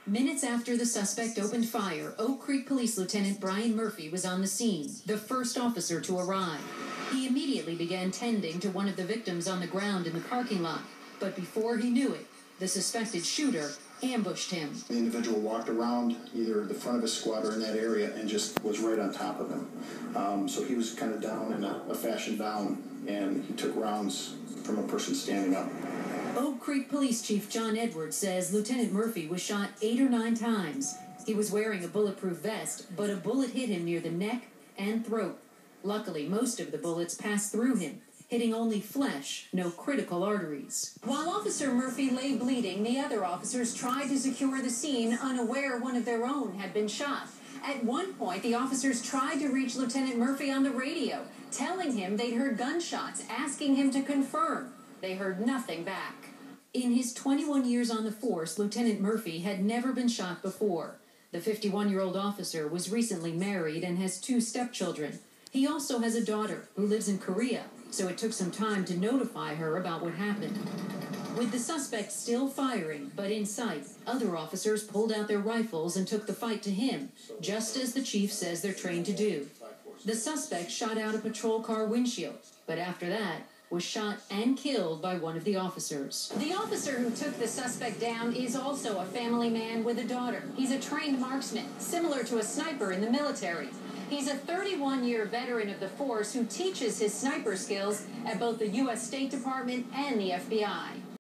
Minutes after the suspect opened fire, Oak Creek Police Lieutenant Brian Murphy was on the scene, the first officer to arrive. He immediately began tending to one of the victims on the ground in the parking lot, but before he knew it, the suspected shooter ambushed him. The individual walked around either the front of his squad or in that area and just was right on top of him. So he was kind of down in a fashion down, and he took rounds from a person standing up. Oak Creek Police Chief John Edwards says Lieutenant Murphy was shot 8 or 9 times. He was wearing a bulletproof vest, but a bullet hit him near the neck and throat. Luckily, most of the bullets passed through him, hitting only flesh, no critical arteries. While Officer Murphy lay bleeding, the other officers tried to secure the scene, unaware one of their own had been shot. At one point, the officers tried to reach Lieutenant Murphy on the radio, telling him they'd heard gunshots, asking him to confirm. They heard nothing back. In his 21 years on the force, Lieutenant Murphy had never been shot before. The 51-year-old officer was recently married and has 2 stepchildren. He also has a daughter who lives in Korea, so it took some time to notify her about what happened. With the suspect still firing, but in sight, other officers pulled out their rifles and took the fight to him, just as the chief says they're trained to do. The suspect shot out a patrol car windshield, but after that, was shot and killed by one of the officers. The officer who took the suspect down is also a family man with a daughter. He's a trained marksman, similar to a sniper in the military. He's a 31-year veteran of the force who teaches his sniper skills at both the U.S. State Department and the FBI.